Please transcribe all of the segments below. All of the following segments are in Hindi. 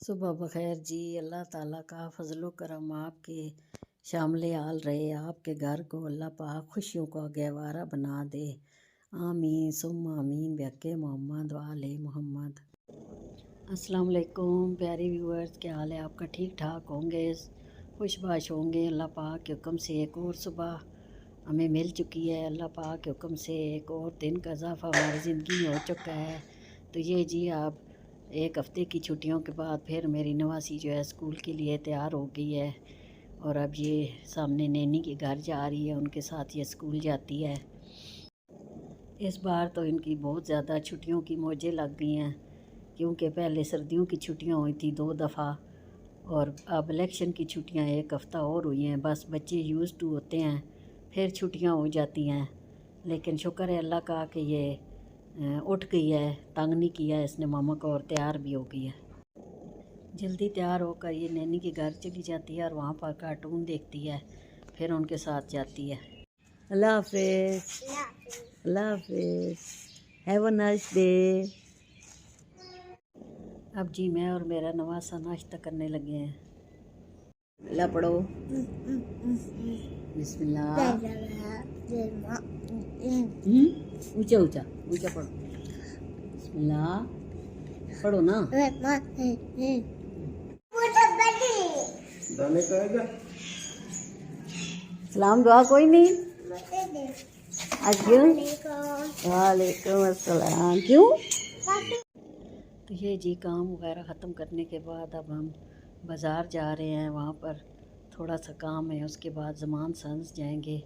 सुबह बखैर जी। अल्लाह ताला का फजलो करम आपके शामिल हाल रहे। आपके घर को अल्लाह पाक खुशियों का गहवारा बना दे। आमीन सुम्मा आमीन बेके मोहम्मद वाले मोहम्मद। अस्सलाम वालेकुम प्यारे व्यूअर्स, क्या हाल है आपका? ठीक ठाक होंगे, खुशबाश होंगे। अल्लाह पाक के हुक्म से एक और सुबह हमें मिल चुकी है। अल्लाह पाक के हुक्म से एक और दिन का इजाफा हमारी ज़िंदगी में हो चुका है। तो ये जी आप एक हफ़्ते की छुट्टियों के बाद फिर मेरी नवासी जो है स्कूल के लिए तैयार हो गई है और अब ये सामने नैनी के घर जा रही है, उनके साथ ये स्कूल जाती है। इस बार तो इनकी बहुत ज़्यादा छुट्टियों की मौजें लग गई हैं, क्योंकि पहले सर्दियों की छुट्टियां हुई थी 2 दफ़ा और अब इलेक्शन की छुट्टियां एक हफ़्ता और हुई हैं। बस बच्चे यूज़ टू होते हैं, फिर छुट्टियां हो जाती हैं। लेकिन शुक्र है अल्लाह का कि ये उठ गई है, तंग नहीं किया इसने मामा को और तैयार भी हो गई है। जल्दी तैयार होकर ये नैनी के घर चली जाती है और वहाँ पर कार्टून देखती है, फिर उनके साथ जाती है। अल्लाह हाफिज़, अल्लाह हाफिज़, हैव अ नाइस डे। अब जी मैं और मेरा नवासा नाश्ता करने लगे हैं। अल्लाह पढ़ो, बिस्मिल्लाह। ऊंचा ऊंचा ऊंचा पढ़ो, बिस्मिल्लाह पढ़ो ना। सलाम दुआ कोई नहीं। क्यों? वालेकुम अस्सलाम। क्यों? तो ये जी काम वगैरह ख़त्म करने के बाद अब हम बाज़ार जा रहे हैं। वहाँ पर थोड़ा सा काम है, उसके बाद ज़मान सन्स जाएंगे।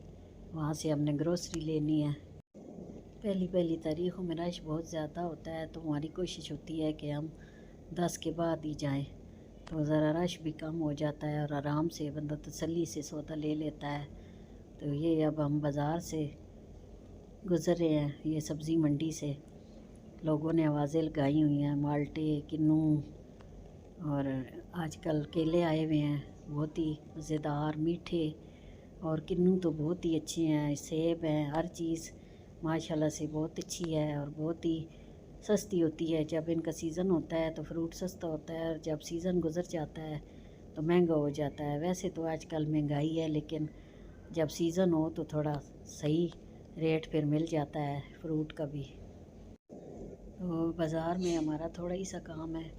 वहाँ से हमने ग्रोसरी लेनी है। पहली तारीख़ों में रश बहुत ज़्यादा होता है, तो हमारी कोशिश होती है कि हम 10 के बाद ही जाएं, तो ज़रा रश भी कम हो जाता है और आराम से बंदा तसल्ली से सौदा ले लेता है। तो ये अब हम बाज़ार से गुज़र रहे हैं, ये सब्ज़ी मंडी से। लोगों ने आवाज़ें लगाई हुई हैं, माल्टे किन्नू और आजकल केले आए हुए हैं, बहुत ही मज़ेदार मीठे, और किन्नू तो बहुत ही अच्छे हैं, सेब हैं, हर चीज़ माशाल्लाह से बहुत अच्छी है और बहुत ही सस्ती होती है। जब इनका सीज़न होता है तो फ्रूट सस्ता होता है, और जब सीज़न गुज़र जाता है तो महंगा हो जाता है। वैसे तो आजकल महंगाई है, लेकिन जब सीज़न हो तो थोड़ा सही रेट फिर मिल जाता है फ्रूट का भी। तो बाज़ार में हमारा थोड़ा ही सा काम है,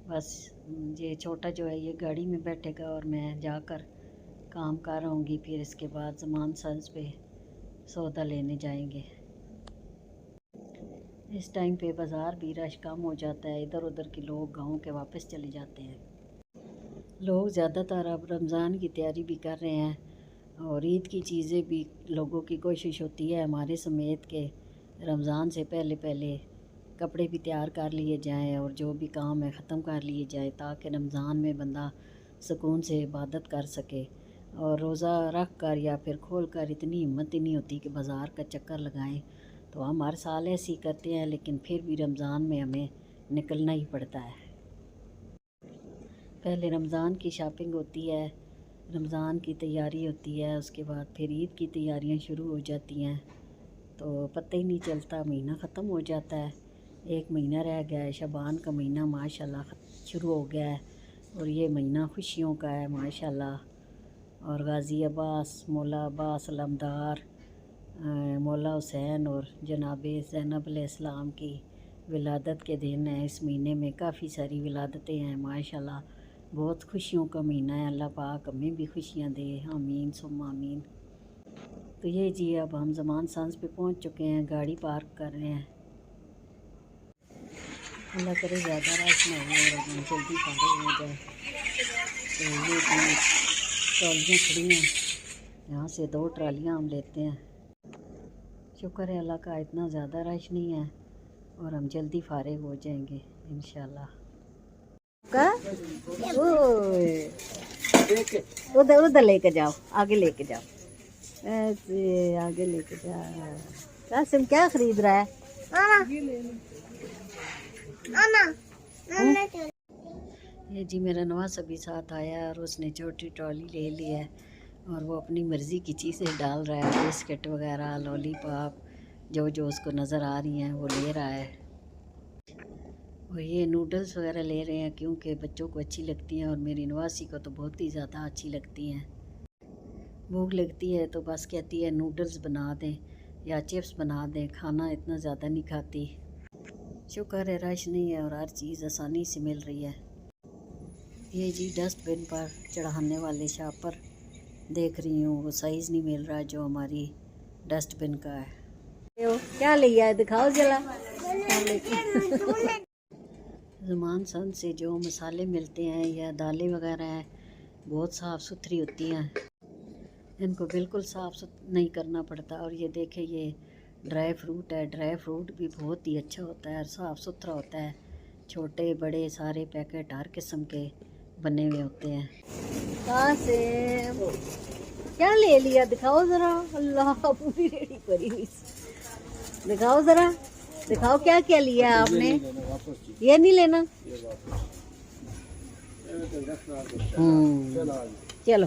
बस ये छोटा जो है ये गाड़ी में बैठेगा और मैं जाकर काम कर रहूँगी। फिर इसके बाद ज़मान सन्स पे सौदा लेने जाएंगे। इस टाइम पे बाज़ार भी रश कम हो जाता है, इधर उधर के लोग गांव के वापस चले जाते हैं। लोग ज़्यादातर अब रमज़ान की तैयारी भी कर रहे हैं और ईद की चीज़ें भी लोगों की कोशिश होती है हमारे समेत के रमज़ान से पहले कपड़े भी तैयार कर लिए जाएं और जो भी काम है ख़त्म कर लिए जाए, ताकि रमज़ान में बंदा सुकून से इबादत कर सके। और रोज़ा रख कर या फिर खोल कर इतनी हिम्मत ही नहीं होती कि बाज़ार का चक्कर लगाएं। तो हम हर साल ऐसे ही करते हैं, लेकिन फिर भी रमज़ान में हमें निकलना ही पड़ता है। पहले रमज़ान की शॉपिंग होती है, रमज़ान की तैयारी होती है, उसके बाद फिर ईद की तैयारियां शुरू हो जाती हैं। तो पता ही नहीं चलता, महीना ख़त्म हो जाता है। एक महीना रह गया है, शबान का महीना माशाल्लाह शुरू हो गया है और ये महीना खुशियों का है माशाल्लाह। और गाज़ी अब्बास, मौला अब्बास अलमदार, मौला हुसैन और जनाब ज़ैनब अलैहिस्सलाम की विलादत के दिन है। इस महीने में काफ़ी सारी विलादतें हैं माशाल्लाह, बहुत खुशियों का महीना है। अल्लाह पाक हमें भी खुशियाँ दे, आमीन सुम्मा आमीन। तो ये जी अब हम ज़मान सांस पे पहुंच चुके हैं, गाड़ी पार्क कर रहे हैं। अल्लाह करे ज़्यादा रश ना हो और हम जल्दी फारिग हो जाए। तो ये जी ट्रालियाँ खड़ी हैं, यहाँ से 2 ट्रालियाँ हम लेते हैं। शुक्र है अल्लाह का इतना ज़्यादा रश नहीं है और हम जल्दी फारिग हो जाएंगे इंशाल्लाह। उधर उधर लेके जाओ, आगे लेके जाओ, ऐसे आगे लेके जाओ। कासिम क्या खरीद रहा है? ये जी मेरा नवासा भी साथ आया और उसने छोटी ट्रॉली ले ली है और वो अपनी मर्ज़ी की चीज़ें डाल रहा है, बिस्किट वगैरह, लॉलीपॉप, जो जो उसको नज़र आ रही हैं वो ले रहा है। और ये नूडल्स वगैरह ले रहे हैं क्योंकि बच्चों को अच्छी लगती हैं और मेरी नवासी को तो बहुत ही ज़्यादा अच्छी लगती हैं। भूख लगती है तो बस कहती है नूडल्स बना दें या चिप्स बना दें, खाना इतना ज़्यादा नहीं खाती। शुक्र है रश नहीं है और हर चीज़ आसानी से मिल रही है। ये जी डस्टबिन पर चढ़ाने वाले शापर देख रही हूँ, वो साइज़ नहीं मिल रहा जो हमारी डस्टबिन का है। क्या लिया है दिखाओ जरा। ज़मान सन से जो मसाले मिलते हैं या दालें वगैरह हैं बहुत साफ़ सुथरी होती हैं, इनको बिल्कुल साफ़ नहीं करना पड़ता। और ये देखें ये ड्राई फ्रूट है, ड्राई फ्रूट भी बहुत ही अच्छा होता है, साफ़ सुथरा होता है। छोटे बड़े सारे पैकेट हर किस्म के बने हुए होते हैं। कहाँ से क्या ले लिया दिखाओ ज़रा। अल्लाह पूरी रेडी करी हुई, दिखाओ ज़रा, दिखाओ क्या क्या लिया आपने। ये नहीं लेना। चलो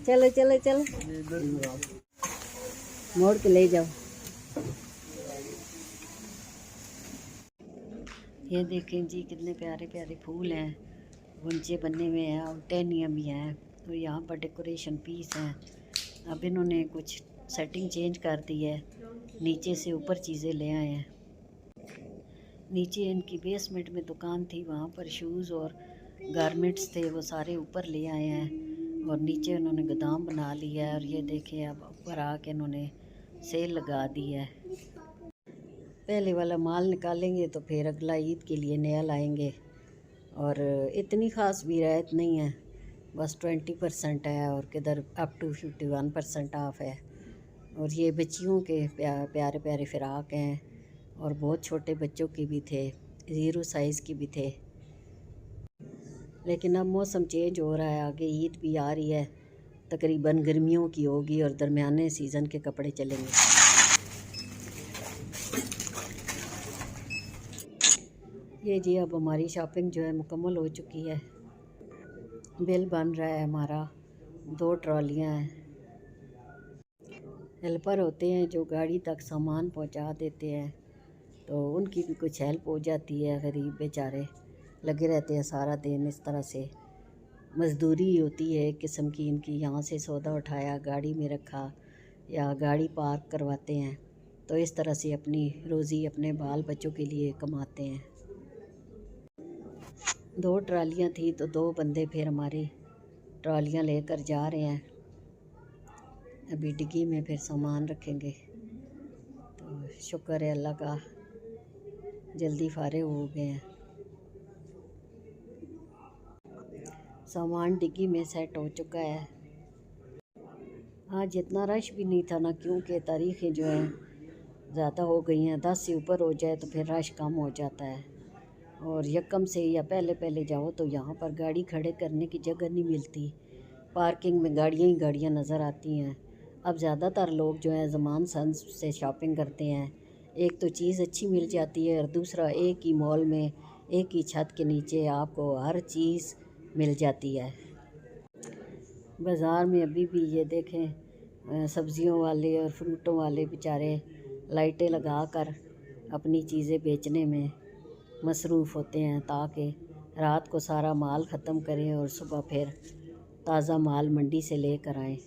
चलो चलो चलो मोड़ के ले जाओ। ये देखें जी कितने प्यारे प्यारे फूल हैं, गुंचे बने हुए हैं और टहनियाँ भी हैं। तो यहाँ पर डेकोरेशन पीस हैं। अब इन्होंने कुछ सेटिंग चेंज कर दी है, नीचे से ऊपर चीज़ें ले आए हैं। नीचे इनकी बेसमेंट में दुकान थी, वहाँ पर शूज़ और गारमेंट्स थे, वो सारे ऊपर ले आए हैं और नीचे उन्होंने गोदाम बना लिया है। और ये देखें अब ऊपर आके इन्होंने सेल लगा दी है। पहले वाला माल निकालेंगे तो फिर अगला ईद के लिए नया लाएंगे। और इतनी ख़ास भी रियायत नहीं है, बस 20% है और किधर अप टू 51% ऑफ है। और ये बच्चियों के प्यारे प्यारे फ़िराक हैं और बहुत छोटे बच्चों के भी थे, 0 साइज़ के भी थे। लेकिन अब मौसम चेंज हो रहा है, आगे ईद भी आ रही है, तकरीबन गर्मियों की होगी और दरमियाने सीज़न के कपड़े चलेंगे। ये जी अब हमारी शॉपिंग जो है मुकम्मल हो चुकी है। बिल बन रहा है हमारा, 2 ट्रॉलियाँ हैं। हेल्पर होते हैं जो गाड़ी तक सामान पहुंचा देते हैं, तो उनकी भी कुछ हेल्प हो जाती है। गरीब बेचारे लगे रहते हैं सारा दिन, इस तरह से मज़दूरी होती है एक किस्म की इनकी। यहाँ से सौदा उठाया, गाड़ी में रखा या गाड़ी पार्क करवाते हैं, तो इस तरह से अपनी रोज़ी अपने बाल बच्चों के लिए कमाते हैं। 2 ट्रालियाँ थी तो 2 बंदे फिर हमारी ट्रालियाँ लेकर जा रहे हैं। अभी डिग्गी में फिर सामान रखेंगे। तो शुक्र है अल्लाह का, जल्दी फारिग हो गए हैं। सामान डिग्गी में सेट हो चुका है। आज जितना रश भी नहीं था ना, क्योंकि तारीखें जो हैं ज़्यादा हो गई हैं। 10 से ऊपर हो जाए तो फिर रश कम हो जाता है। और यकम से या पहले पहले जाओ तो यहाँ पर गाड़ी खड़े करने की जगह नहीं मिलती, पार्किंग में गाड़ियाँ ही गाड़ियाँ नज़र आती हैं। अब ज़्यादातर लोग जो हैं ज़मान सन से शॉपिंग करते हैं। एक तो चीज़ अच्छी मिल जाती है और दूसरा एक ही मॉल में एक ही छत के नीचे आपको हर चीज़ मिल जाती है। बाज़ार में अभी भी ये देखें सब्ज़ियों वाले और फ्रूटों वाले बेचारे लाइटें लगा कर अपनी चीज़ें बेचने में मसरूफ़ होते हैं, ताकि रात को सारा माल ख़त्म करें और सुबह फिर ताज़ा माल मंडी से लेकर आएँ।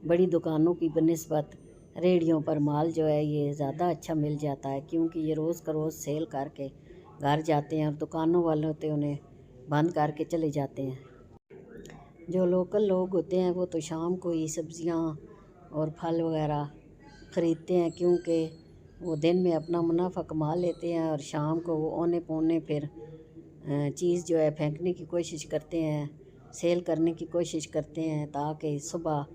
बड़ी दुकानों की बनिस्बत रेहड़ियों पर माल जो है ये ज़्यादा अच्छा मिल जाता है, क्योंकि ये रोज़ का रोज़ सेल करके घर जाते हैं और दुकानों वाले होते हैं उन्हें बंद करके चले जाते हैं। जो लोकल लोग होते हैं वो तो शाम को ही सब्ज़ियाँ और फल वगैरह ख़रीदते हैं, क्योंकि वो दिन में अपना मुनाफा कमा लेते हैं और शाम को वो औने पौने फिर चीज़ जो है फेंकने की कोशिश करते हैं, सेल करने की कोशिश करते हैं, ताकि सुबह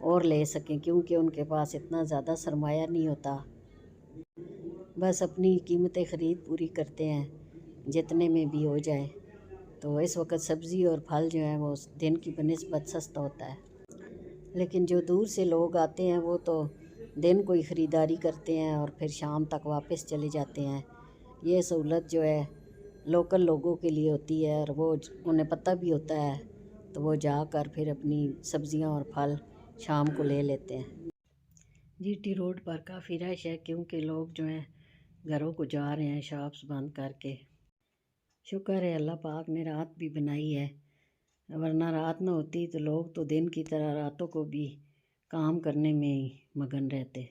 और ले सकें, क्योंकि उनके पास इतना ज़्यादा सरमाया नहीं होता। बस अपनी कीमतें ख़रीद पूरी करते हैं जितने में भी हो जाए। तो इस वक्त सब्ज़ी और फल जो है वो दिन की बनिस्बत सस्ता होता है। लेकिन जो दूर से लोग आते हैं वो तो दिन को ही ख़रीदारी करते हैं और फिर शाम तक वापस चले जाते हैं। ये सहूलत जो है लोकल लोगों के लिए होती है और वो उन्हें पता भी होता है, तो वो जाकर फिर अपनी सब्ज़ियां और फल शाम को ले लेते हैं। जीटी रोड पर काफ़ी रश है क्योंकि लोग जो हैं घरों को जा रहे हैं शॉप्स बंद करके। शुक्र है अल्लाह पाक ने रात भी बनाई है, वरना रात न होती तो लोग तो दिन की तरह रातों को भी काम करने में ही मगन रहते।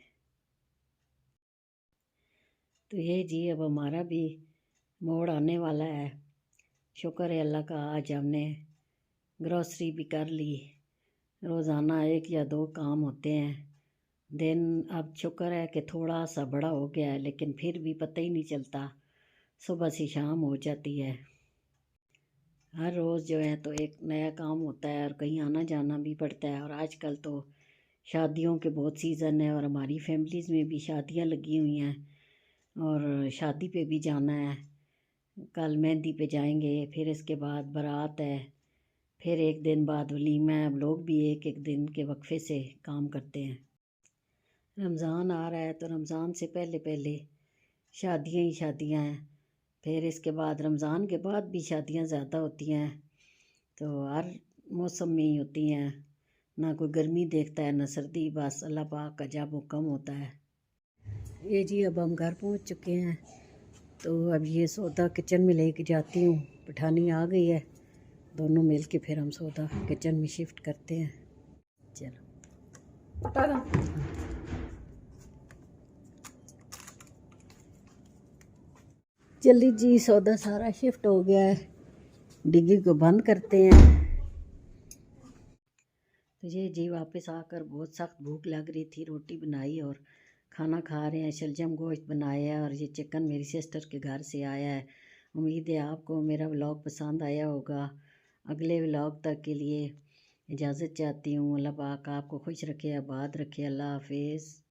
तो ये जी अब हमारा भी मोड़ आने वाला है। शुक्र है अल्लाह का, आज हमने ग्रॉसरी भी कर ली। रोज़ाना 1 या 2 काम होते हैं। दिन अब शुक्र है कि थोड़ा सा बड़ा हो गया है, लेकिन फिर भी पता ही नहीं चलता, सुबह से शाम हो जाती है। हर रोज़ जो है तो एक नया काम होता है और कहीं आना जाना भी पड़ता है। और आजकल तो शादियों के बहुत सीज़न है और हमारी फैमिलीज़ में भी शादियां लगी हुई हैं और शादी पे भी जाना है। कल मेहंदी पे जाएंगे, फिर इसके बाद बारात है, फिर 1 दिन बाद वलीमा है। अब लोग भी एक एक दिन के वक्फे से काम करते हैं। रमज़ान आ रहा है तो रमज़ान से पहले पहले शादियां ही शादियां हैं। फिर इसके बाद रमज़ान के बाद भी शादियां ज़्यादा होती हैं, तो हर मौसम में ही होती हैं। ना कोई गर्मी देखता है ना सर्दी, बस अल्लाह पाक का जब हुक्म होता है। ये जी अब हम घर पहुंच चुके हैं, तो अब ये सौदा किचन में लेके जाती हूँ। पठानी आ गई है, दोनों मिल के फिर हम सौदा किचन में शिफ्ट करते हैं। चलो जल्दी जी, सौदा सारा शिफ्ट हो गया है, डिग्गी को बंद करते हैं। तो ये जी वापस आकर बहुत सख्त भूख लग रही थी, रोटी बनाई और खाना खा रहे हैं। शलजम गोश्त बनाया है और ये चिकन मेरी सिस्टर के घर से आया है। उम्मीद है आपको मेरा व्लॉग पसंद आया होगा। अगले व्लॉग तक के लिए इजाज़त चाहती हूँ। अल्लाह पाक आपको खुश रखे, आबाद रखे। अल्लाह हाफिज़।